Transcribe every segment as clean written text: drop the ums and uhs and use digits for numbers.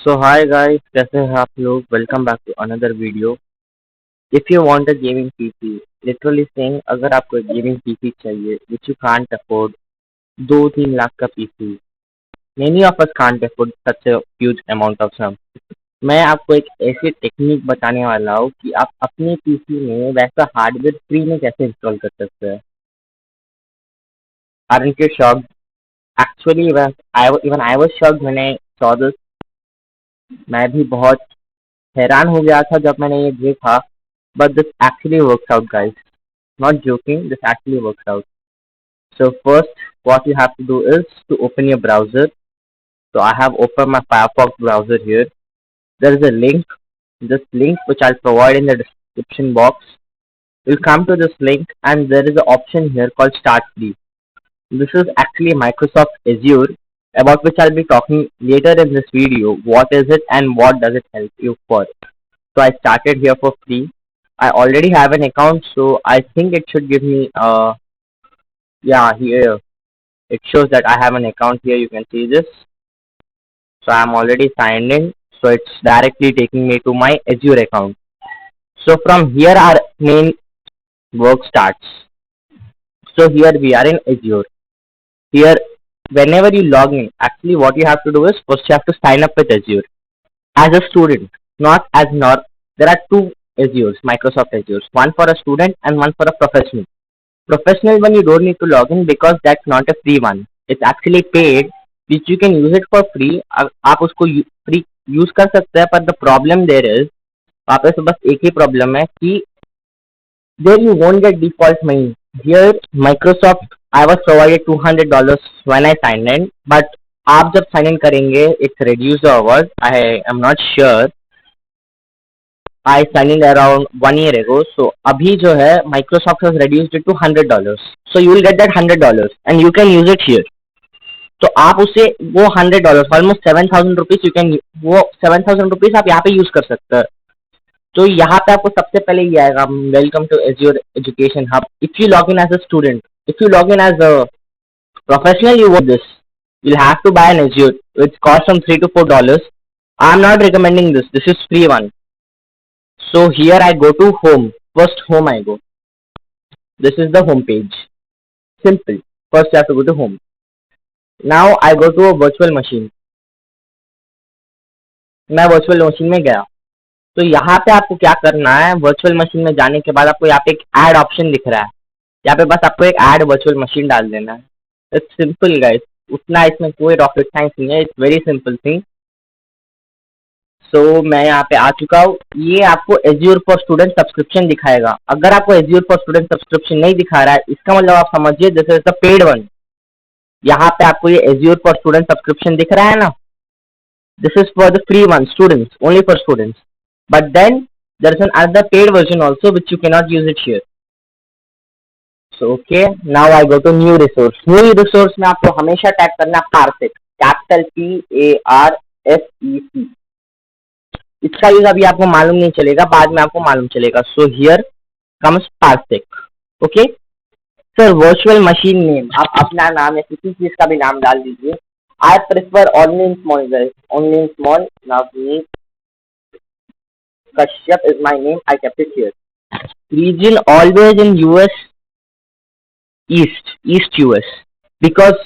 So hi guys, कैसे हैं आप लोग? Welcome back to another video. If you want a gaming PC, literally saying अगर आपको एक gaming PC चाहिए which you can't afford, 2-3 lakh का PC, many of us can't afford such a huge amount of sum. मैं आपको एक ऐसी technique बताने वाला हूँ कि आप अपने पीसी में वैसा हार्डवेयर फ्री में कैसे इंस्टॉल कर सकते हैं. Aren't you shocked? Actually, even I was shocked when I saw this. मैं भी बहुत हैरान हो गया था जब मैंने ये देखा. But this actually works out, guys. Not joking, this actually works out. So first, what you have to do is to open your browser. So I have opened my Firefox browser here. There is a link. This link which I'll provide in the description box. You'll come to this link and there is an option here called Start Free. This is actually Microsoft Azure, about which I'll be talking later in this video. What is it and what does it help you for? So I started here for free. I already have an account, so I think it should give me yeah, here it shows that I have an account here. You can see this. So I'm already signed in. So it's directly taking me to my Azure account. So from here our main work starts. So here we are in Azure. Here, whenever you log in, actually what you have to do is first you have to sign up with Azure as a student, not as not. There are two Azures, Microsoft Azures, one for a student and one for a professional. Professional one you don't need to log in because that's not a free one. It's actually paid, which you can use it for free. आप उसको free use कर सकते हैं, but the problem there is, वहाँ पे तो बस एक ही problem है कि there you won't get default money. Here Microsoft I was provided $200 when I signed in, but आप जब sign in करेंगे it's reduced hours. I am not sure. I signed in around 1 year ago. So अभी जो है Microsoft has reduced it to $100. So you will get that $100 and you can use it here. तो आप उससे वो $100 almost ₹7,000 you can वो ₹7,000 आप यहाँ पे यूज कर सकते हैं. तो यहाँ पे आपको सबसे पहले ये आएगा welcome to Azure education hub. If you log in as a student, if you log in as a professional you want this, you'll have to buy an Azure which costs from $3 to $4. I'm not recommending this. This is free one. So here I go to home. First home I go. This is the home page. Simple. First you have to go to home. Now I go to a virtual machine. मैं virtual machine में गया. तो यहाँ पे आपको क्या करना है, वर्चुअल मशीन में जाने के बाद आपको यहाँ पे एक ऐड ऑप्शन दिख रहा है. यहाँ पे बस आपको एक ऐड वर्चुअल मशीन डाल देना है. इट्स सिंपल गाइस, उतना इसमें कोई रॉकेट साइंस नहीं है. It's very simple thing. So मैं यहाँ पे आ चुका हूँ. ये आपको एज्योर फॉर स्टूडेंट सब्सक्रिप्शन दिखाएगा. अगर आपको एज्योर फॉर स्टूडेंट सब्सक्रिप्शन नहीं दिखा रहा है, इसका मतलब आप समझिए this is the paid one. यहाँ पे आपको ये एज्योर फॉर स्टूडेंट सब्सक्रिप्शन दिख रहा है ना, this is for the free one, students, only for students. But then there is another paid version also which you cannot use it here. So okay, now I go to new resource. New resource में आपको हमेशा type करना Parsec, capital PARSEC. इसका use अभी आपको मालूम नहीं चलेगा, बाद में आपको मालूम चलेगा. So here comes Parsec. Okay. Sir virtual machine name आप अपना नाम या किसी चीज का भी नाम डाल दीजिए. I prefer only in small guys, only in small. Navneet Kashyap is my name. I kept it here. Region always in US East US because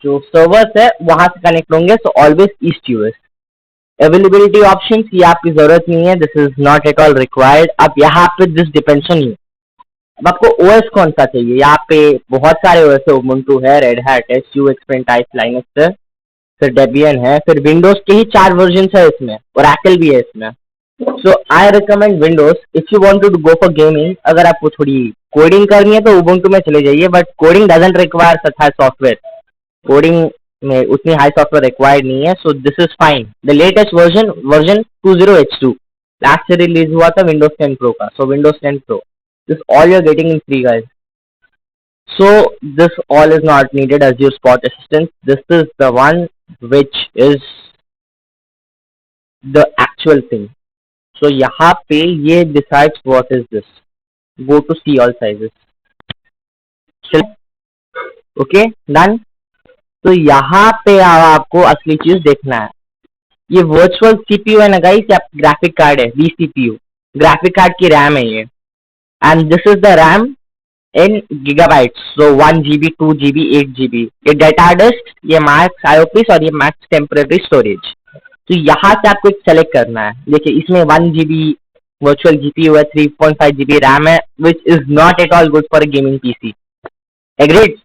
जो सर्वर्स है वहां से कनेक्ट होंगे. So always East US. Availability options ये आपकी जरूरत नहीं है. This is not at all required. अब यहाँ पे this depends on you. अब आपको OS कौन सा चाहिए. यहाँ पे बहुत सारे OS है. Ubuntu है, Red Hat है, SU Expertise Linux है, फिर डेबियन है, फिर विंडोज के ही 4 वर्जन है इसमें, और एप्पल भी है इसमें. So I recommend Windows if you want to go for gaming. अगर आपको थोड़ी कोडिंग करनी है तो उबुंटू में चले जाइए, but coding doesn't require such high software. Coding में उतनी हाई सॉफ्टवेयर रिक्वायर्ड नहीं है. So this is fine. The latest version 20H2 last से रिलीज हुआ था विंडोज 10 प्रो का. So Windows 10 pro, this all you are getting in free guys. So this all is not needed as your Spot Assistant. This is the one which is the actual thing. So यहाँ पे ये decides what is this. Go to see all sizes. Okay, done. तो यहाँ पे आपको असली चीज देखना है. ये वर्चुअल सीपीयू है ना गाइस, या ग्राफिक कार्ड है, vCPU, ग्राफिक कार्ड की रैम है ये, and this is the RAM in gigabytes, so 1 GB, 2 GB, 8 GB। ये डेटा डिस्क, ये मैक्स आईओपीस और ये मैक्स टेम्परेरी स्टोरेज। तो यहाँ से आपको एक सेलेक्ट करना है। देखिए इसमें 1 GB वर्चुअल जीपीयू है, 3.5 GB रैम है, which is not at all good for a gaming PC. Agreed?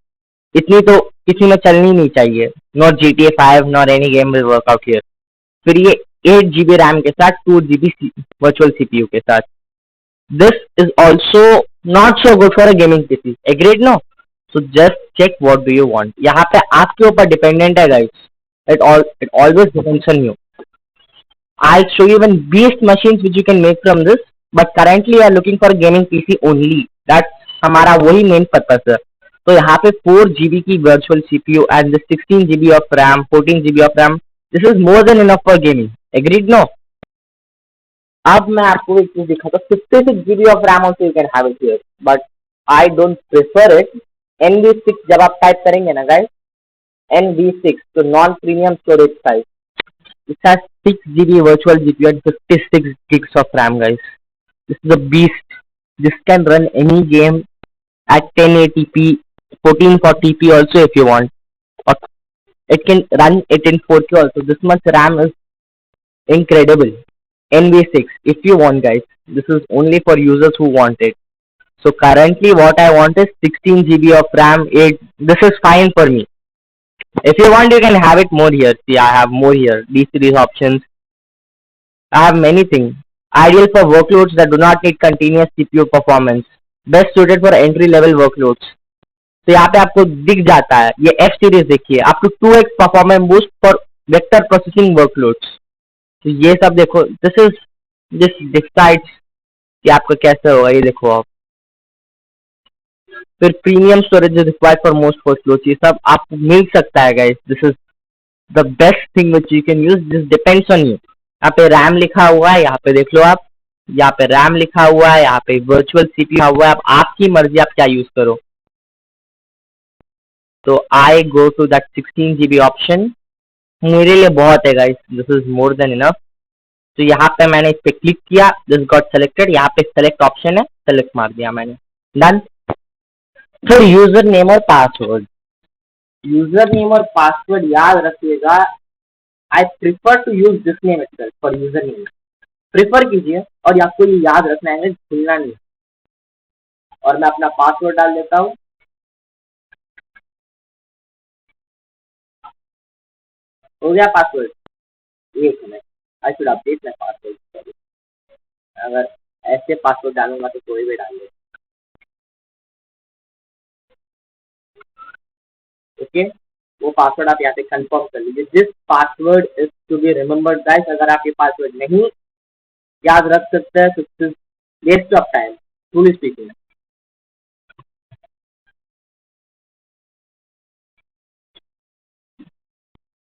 इतनी तो किसी में चलनी नहीं चाहिए। Not GTA 5, not any game will work out here. फिर ये 8 GB रैम के साथ 2 GB वर्चुअल सीपीयू के साथ, this is also not so good for a gaming PC. Agreed? No? So just check what do you want. यहाँ पे आपके ऊपर डिपेंडेंट है guys, it always depends on you. I'll show you even beast machines which you can make from this, but currently we are looking for gaming PC only. That's हमारा वही main purpose है। तो यहाँ पे 4 GB की virtual CPU and the 16 GB of RAM, 14 GB of RAM, this is more than enough for gaming. Agreed? No? अब मैं आपको एक चीज दिखाता हूँ, 56 GB of RAM also you can have it here, but I don't prefer it. NV6 जब आप type करेंगे ना guys, NV6 तो non premium storage size, it has 6 GB virtual GPU and 56 gigs of RAM, guys. This is a beast. This can run any game at 1080p, 1440p also if you want. Or it can run it in 4K also. This much RAM is incredible. NV6, if you want, guys. This is only for users who want it. So currently what I want is 16 GB of RAM. This is fine for me. If you want, you can have it more here. See, I have more here. These series options. I have many things. Ideal for workloads that do not need continuous CPU performance. Best suited for entry level workloads. तो यहाँ पे आपको दिख जाता है ये F series, देखिए आपको 2x performance boost for vector processing workloads. तो ये सब देखो, दिस डिसाइड्स कि आपका कैसे होगा। ये देखो आप, फिर premium storage is required for most workloads, ये सब आपको मिल सकता है guys. This is the best thing which you can use. This depends on you. यहाँ पे रैम लिखा हुआ है, यहाँ पे देख लो आप, यहाँ पे रैम लिखा हुआ है, यहाँ पे वर्चुअल सीपीयू लिखा हुआ है। अब आपकी मर्जी, आप क्या यूज करो। तो I go to that 16 GB option, मेरे लिए बहुत है guys, this is more than enough. तो यहाँ पे मैंने इस पे क्लिक किया, दिस गॉट सेलेक्टेड। यहाँ पे सेलेक्ट ऑप्शन है, सेलेक्ट मार दिया मैंने, डन। फिर यूजर नेम और पासवर्ड, यूजर नेम और पासवर्ड याद रखिएगा। I prefer to use this name itself for user name. Prefer कीजिए और आपको ये याद रखना है, भूलना नहीं। और मैं अपना पासवर्ड डाल देता हूँ। हो गया पासवर्ड। एक minute, I should update my password. अगर ऐसे पासवर्ड डालूंगा तो कोई भी डाल दे। ओके, वो पासवर्ड आप यहाँ पे कंफर्म कर लीजिए। This password is to be remembered guys. अगर आप ये पासवर्ड नहीं याद रख सकते हैं तो waste of time, truly speaking.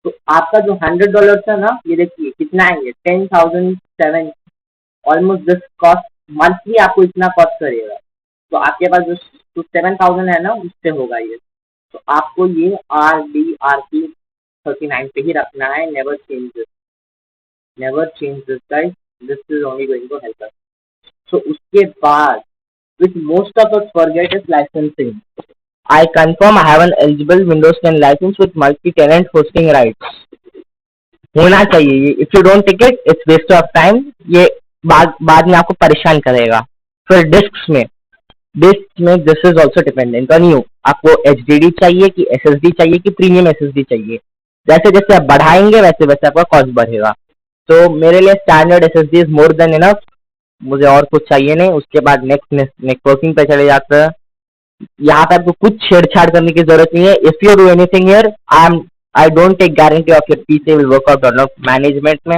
तो आपका जो $100 था ना, ये देखिए कितना है, ये 10,007, ऑलमोस्ट दिस कॉस्ट मंथली आपको इतना कॉस्ट करेगा। तो आपके पास जो 7,000 है ना, उससे होगा ये। तो आपको ये RDRP39 पे ही रखना है। Never change this, never change this guys, this is only going to help us. So उसके बाद which most of us forget is licensing. I confirm I have an eligible Windows 10 license with multi-tenant hosting rights. होना चाहिए ये। If you don't take it, it's waste of time. ये बाद में आपको परेशान करेगा। फिर डिस्क में this is also dependent on you. आपको HDD चाहिए कि SSD चाहिए कि प्रीमियम SSD चाहिए। जैसे जैसे आप बढ़ाएंगे वैसे वैसे आपका कॉस्ट बढ़ेगा। तो मेरे लिए standard SSD is more than enough, मुझे और कुछ चाहिए नहीं। उसके बाद नेक्स्ट नेटवर्किंग पे चले जाते हैं। यहाँ पे आपको कुछ छेड़छाड़ करने की जरूरत नहीं है। If you do anything here, I don't take guarantee of your PC will work out और नॉट। मैनेजमेंट में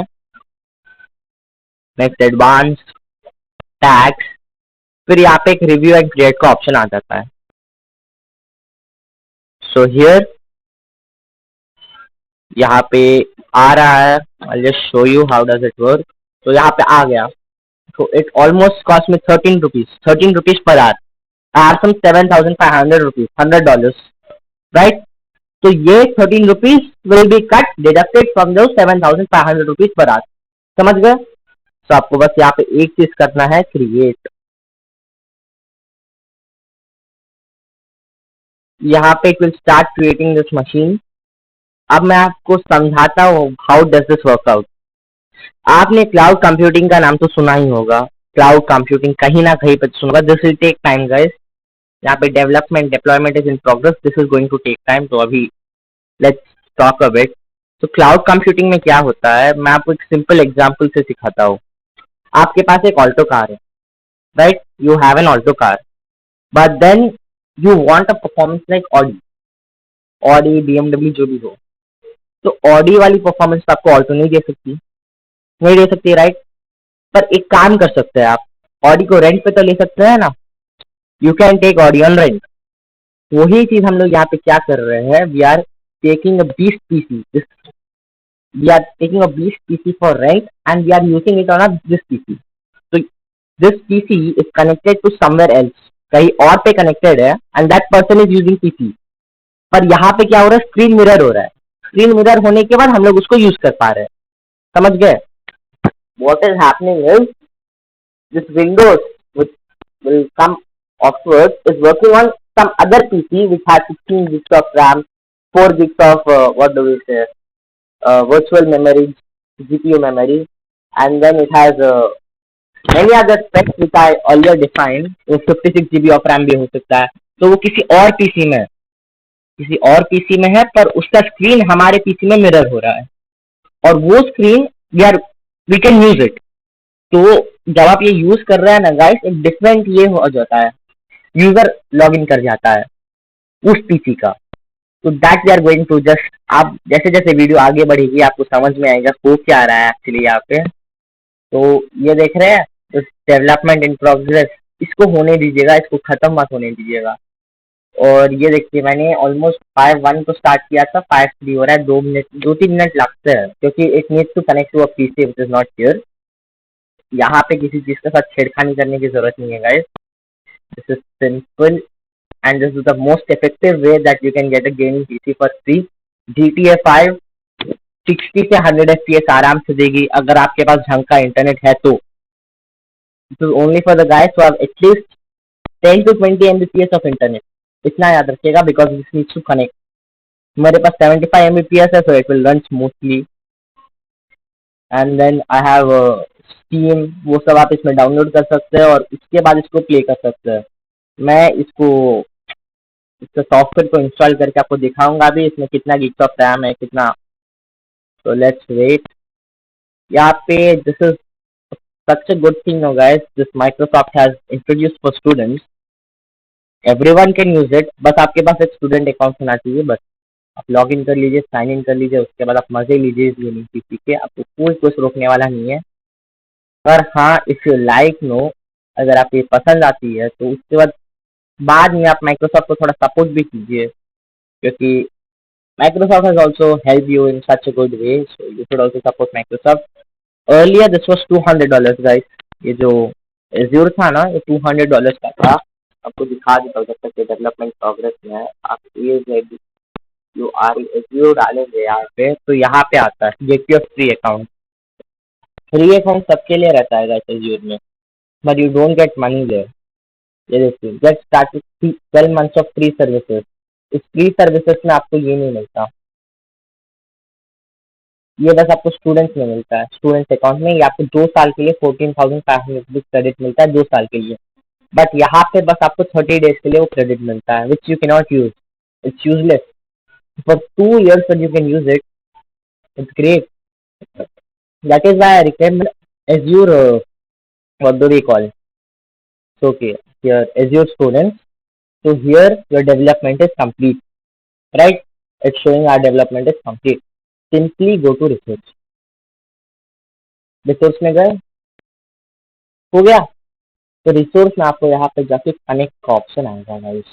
नेक्स्ट एडवांस टैक्स, फिर यहाँ पे एक रिव्यू एंड क्रिएट का ऑप्शन आ जाता है। सो हियर यहाँ पे आ रहा है, I just show you how does it work. तो यहाँ पे आ गया। So it almost cost me 13 rupees, 13 rupees per hour. I have some 7,500 rupees, $100, right? तो ये 13 rupees will be cut deducted from दो 7,500 रुपीज पर आवर। समझ गए? तो आपको बस यहाँ पे एक चीज करना है, क्रिएट। यहाँ पे it will start creating this machine. अब मैं आपको समझाता हूँ how does this work out. आपने क्लाउड कंप्यूटिंग का नाम तो सुना ही होगा। क्लाउड कंप्यूटिंग कहीं ना कहीं पर सुना। This will take time guys. यहाँ पे development deployment is in progress, this is going to take time. तो अभी लेट्स टॉक अ बिट। तो क्लाउड कंप्यूटिंग में क्या होता है, मैं आपको एक सिंपल एग्जांपल से सिखाता हूँ। आपके पास एक ऑल्टो कार है, right? You have an Alto car, but then you want a performance like Audi, Audi BMW जो भी हो। तो ऑडी वाली परफॉर्मेंस आपको ऑल्टो नहीं दे सकती, नहीं दे सकती, राइट? पर एक काम कर सकते हैं आप, ऑडी को रेंट पे तो ले सकते हैं ना। You can take Audi on rent. वही चीज हम लोग यहाँ पे क्या कर रहे हैं, we are taking a beast PC, we are taking a beast PC for rent and we are using it on a this PC. So this PC is connected to somewhere else, कहीं और पे connected है, and that person is using PC। पर यहाँ पे क्या हो रहा है, स्क्रीन मिरर हो रहा है। स्क्रीन मिरर होने के बाद हम लोग उसको यूज कर पा रहे हैं। समझ गए? What is happening is this Windows which will come afterwards is working on some other PC which has 16 gigs of RAM, 4 gigs of what do we say, virtual memory, GPU memory, and then it has many other specs which I earlier defined। वो 56 GB of RAM भी हो सकता है। तो वो किसी और PC में, किसी और पीसी में है, पर उसका स्क्रीन हमारे पीसी में मिरर हो रहा है, और वो screen we can use it. तो जब आप ये यूज कर रहे हैं ना गाइस, एक डिफरेंट ये हो जाता है, यूजर लॉग इन कर जाता है उस पीसी का। तो that we are going to just, आप जैसे जैसे वीडियो आगे बढ़ेगी आपको समझ में आएगा हो क्या रहा है एक्चुअली यहाँ पे। तो ये देख रहे हैं, तो डेवलपमेंट इन प्रोग्रेस, इसको होने दीजिएगा, इसको खत्म मत होने दीजिएगा। और ये देखिए, मैंने ऑलमोस्ट 5.1 को स्टार्ट किया था, 5.3 हो रहा है। 2 मिनट 2-3 मिनट लगते हैं क्योंकि it needs to connect to a PC which is not here. यहाँ पे किसी चीज के साथ छेड़खानी करने की जरूरत नहीं है guys. This is simple and this is the most effective way that you can get a gaming PC for free। GTA 5 60 से 100 FPS आराम से देगी अगर आपके पास ढंग का इंटरनेट है तो। This is only for the guys who have at least 10 to 20 Mbps of internet। इतना याद रखिएगा because this needs to connect। मेरे पास 75 Mbps है, so it will run smoothly। and then I have Steam, वो सब आप इसमें डाउनलोड कर सकते हैं और इसके बाद इसको प्ले कर सकते हैं। मैं इसका सॉफ्टवेयर को इंस्टॉल करके आपको दिखाऊंगा अभी इसमें कितना गिग्स ऑफ रैम है, कितना। तो लेट्स वेट। यहाँ पे this is such a good thing no guys, this Microsoft has introduced for students. Everyone can use it, बस आपके पास एक स्टूडेंट अकाउंट होना चाहिए। बस आप लॉग इन कर लीजिए, साइन इन कर लीजिए, उसके बाद आप मजे लीजिए इस गेमिंग पीसी के, आपको कोई कुछ रोकने वाला नहीं है। पर हाँ, इफ यू लाइक नो, अगर आपको ये पसंद आती है तो उसके बाद में आप माइक्रोसॉफ्ट को थोड़ा सपोर्ट भी कीजिए, क्योंकि Microsoft has also helped you in such a good way, so you should also support Microsoft। Earlier this was $200 guys। ये जो Azure था ना, ये $200 का था। आपको दिखा देता हूँ जब तक ये डेवलपमेंट प्रोग्रेस में है। आप ये जो Azure डालेंगे यहाँ पे, तो यहाँ पे आता है get your free account. Free account सबके लिए रहता है guys Azure में, but you don't get money there. ये देखिए, get started 12 months of free services. इस फ्री सर्विसेज में आपको ये नहीं मिलता, ये बस आपको स्टूडेंट्स में मिलता है। स्टूडेंट्स अकाउंट में ये आपको 2 साल के लिए 14,500 क्रेडिट मिलता है, 2 साल के लिए। बट यहाँ पे बस आपको 30 days के लिए वो क्रेडिट मिलता है, which you can not use, it's useless. For 2 years when you can use it, it's great। That is why I recommend Azure, what do we call, so okay, here Azure students। so here your development is complete, right? It's showing our development is complete। simply go to research। Resource में गए, हो गया। तो resource में आपको यहाँ पे जाके कनेक्ट का ऑप्शन आएगा गाइस।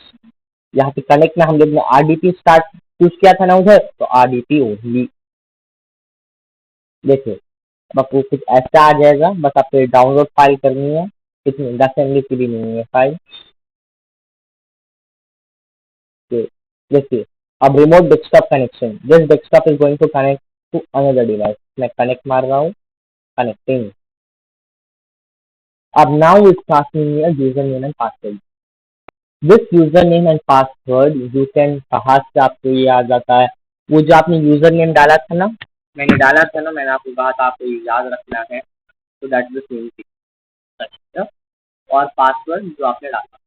यहाँ पे कनेक्ट में हम लोग ने आरडीपी स्टार्ट चूज किया था ना उधर, तो आरडीपी ओनली। देखिए, अब आपको कुछ ऐसा आ जाएगा, बस आपको डाउनलोड फाइल करनी है। कितनी 10 MB की भी नहीं है फाइल। देखिए, अब remote desktop connection. This desktop is going to connect to another device. मैं connect मार रहा हूँ, connecting. अब now it's asking me a username and password. This username and password you can कहाँ से आपको ये आ जाता है? वो जो आपने username डाला था ना, मैंने आपको कहा था आपको ये याद रखना है. So that's the same thing. अच्छा, और पासवर्ड जो आपने डाला,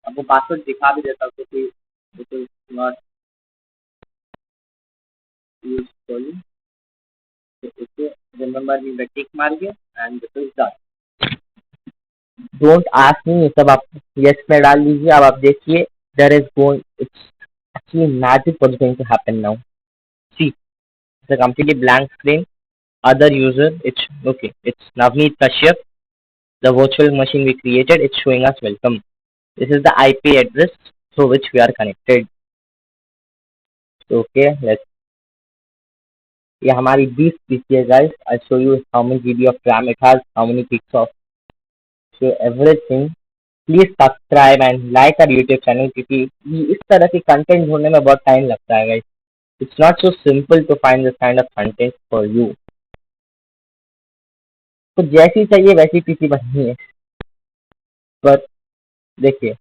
अब वो पासवर्ड दिखा भी देता हूँ कि दिस इज नॉट यूजफुल, तो इसे रिमेंबर मी में टिक मार के and this is done. Don't ask me, ये सब आप यस में डाल दीजिए. अब आप देखिए there is going, it's actually magic what is going to happen now. See it's a completely blank screen. Other user, it's okay. It's Navneet Kashyap, the virtual machine we created. It's showing us welcome. This is the IP address through which we are connected. So, okay, let's. ये हमारी 20 PC है guys. I'll show you how many GB of RAM it has, how many gigs of, so everything. Please subscribe and like our YouTube channel क्योंकि इस तरह के content ढूंढने में बहुत टाइम लगता है guys. It's not so simple to find this kind of content for you. तो जैसी चाहिए वैसी पीसी बननी है. पर देखिए,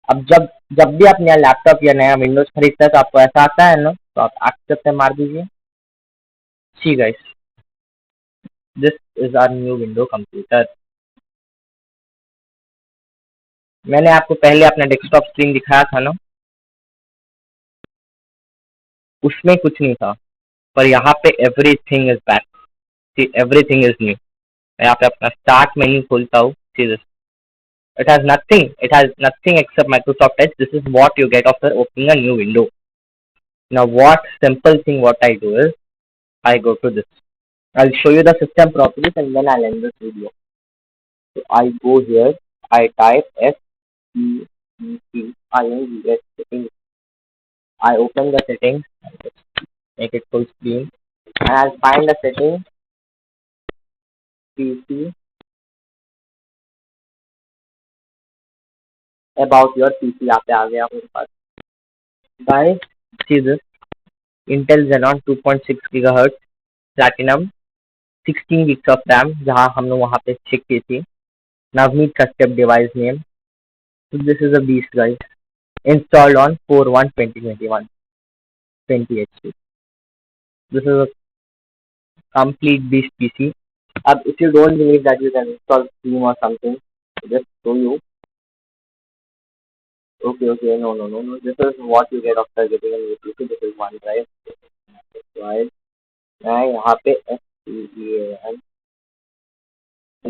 अब जब जब भी आप नया लैपटॉप या नया विंडोज खरीदते हैं तो आपको ऐसा आता है ना, तो आप एक्सेप्ट पे मार दीजिए. See guys, this is our new window computer. मैंने आपको पहले अपना डेस्कटॉप स्क्रीन दिखाया था ना, उसमें कुछ नहीं था, पर यहाँ पे everything is back. Everything is new. मैं यहाँ पे अपना स्टार्ट मेन्यू खोलता हूँ. It has nothing except Microsoft Edge. This is what you get after opening a new window. Now what simple thing what I do is I go to this. I'll show you the system properties and then I'll end this video. So I go here, I type SETTINGS settings. I open the settings, make it full screen, and I'll find the setting PC about your PC. यहाँ पे आ गया मेरे पास. Guys, see this Intel Xenon 2.6 GHz Platinum 16 gigs of RAM जहाँ हमने वहाँ पे check की थी. Navneet Kashyap device name. So this is a beast guys. Installed on 4/1/2021 20 HP. This is a complete beast PC. If you don't believe that you can install Steam or something, just show you. Okay, no. This is what you get after getting a new PC. This is OneDrive. मैं यहाँ पे STEAM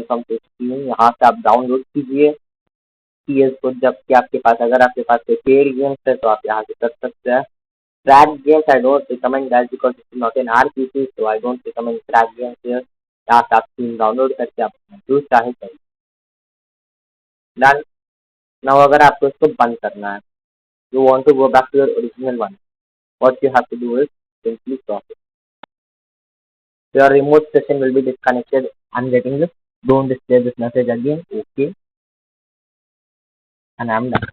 complete screen, यहाँ से आप download कीजिए PS को. जबकि आपके पास, अगर आपके पास कोई पेड गेम्स है तो आप यहाँ से कर सकते हैं. Crack games I don't recommend that because it's not an RPG, so I don't recommend crack games here. यहाँ से आप स्क्रीन डाउनलोड करके आप जो चाहे करिए. डन. नाउ अगर आपको इसको बंद करना है, you want to go back to your original one, what you have to do is simply stop it. Your remote session will be disconnected. I'm getting this. Don't display this message again. Okay, and I'm done.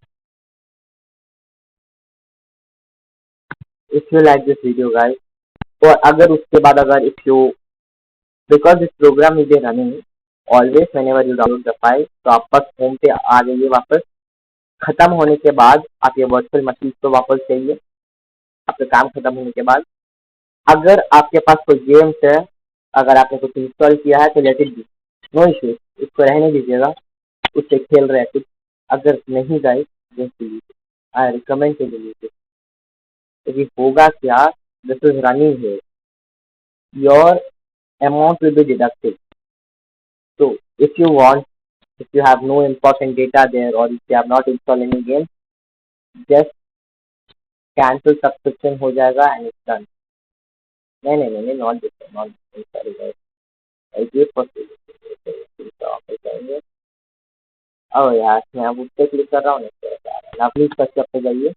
If you like this video guys, और अगर उसके बाद अगर if you, because this program will be running always whenever you download the file, तो आप बस home पे आ जाइए वापस. खत्म होने के बाद आप ये वर्चुअल मशीन को वापस चाहिए आपका काम खत्म होने के बाद. अगर आपके पास कोई गेम्स है, अगर आपने कुछ इंस्टॉल किया है तो let it be, no issue, उसको रहने दीजिएगा. उससे खेल रहे हैं कुछ. अगर नहीं guys, I recommend to delete it. क्योंकि होगा क्या, this is running here, your amount will be deducted. So if you want, if you have no important data there or if you have not installed any game, just cancel subscription हो जाएगा and it's done. नहीं, not this one, not this one, sorry guys. I give for करेंगे. ओ यार, मैं अब उस पर click कर रहा हूँ. आप प्लीज कस्टम पे जाइए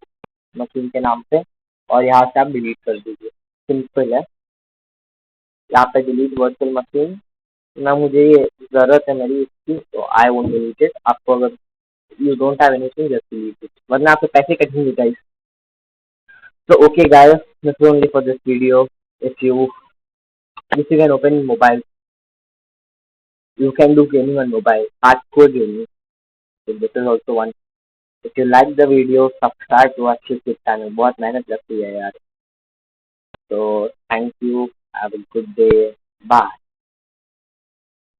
मशीन के नाम पे और यहाँ से आप डिलीट कर दीजिए. सिंपल है. यहाँ पे डिलीट वर्चुअल मशीन ना मुझे ये ज़रूरत है मेरी इसकी, तो आई वोंट डिलीट इट। आपको अगर you don't have anything just delete it, वरना आपके पैसे कटेंगे guys. So okay guys, this is only for this video. If you can open mobile, you can do gaming on mobile, hardcore gaming. So this is also one. If you like the video, subscribe to our YouTube channel. बहुत मेहनत लगती है यार. So thank you. Have a good day. Bye.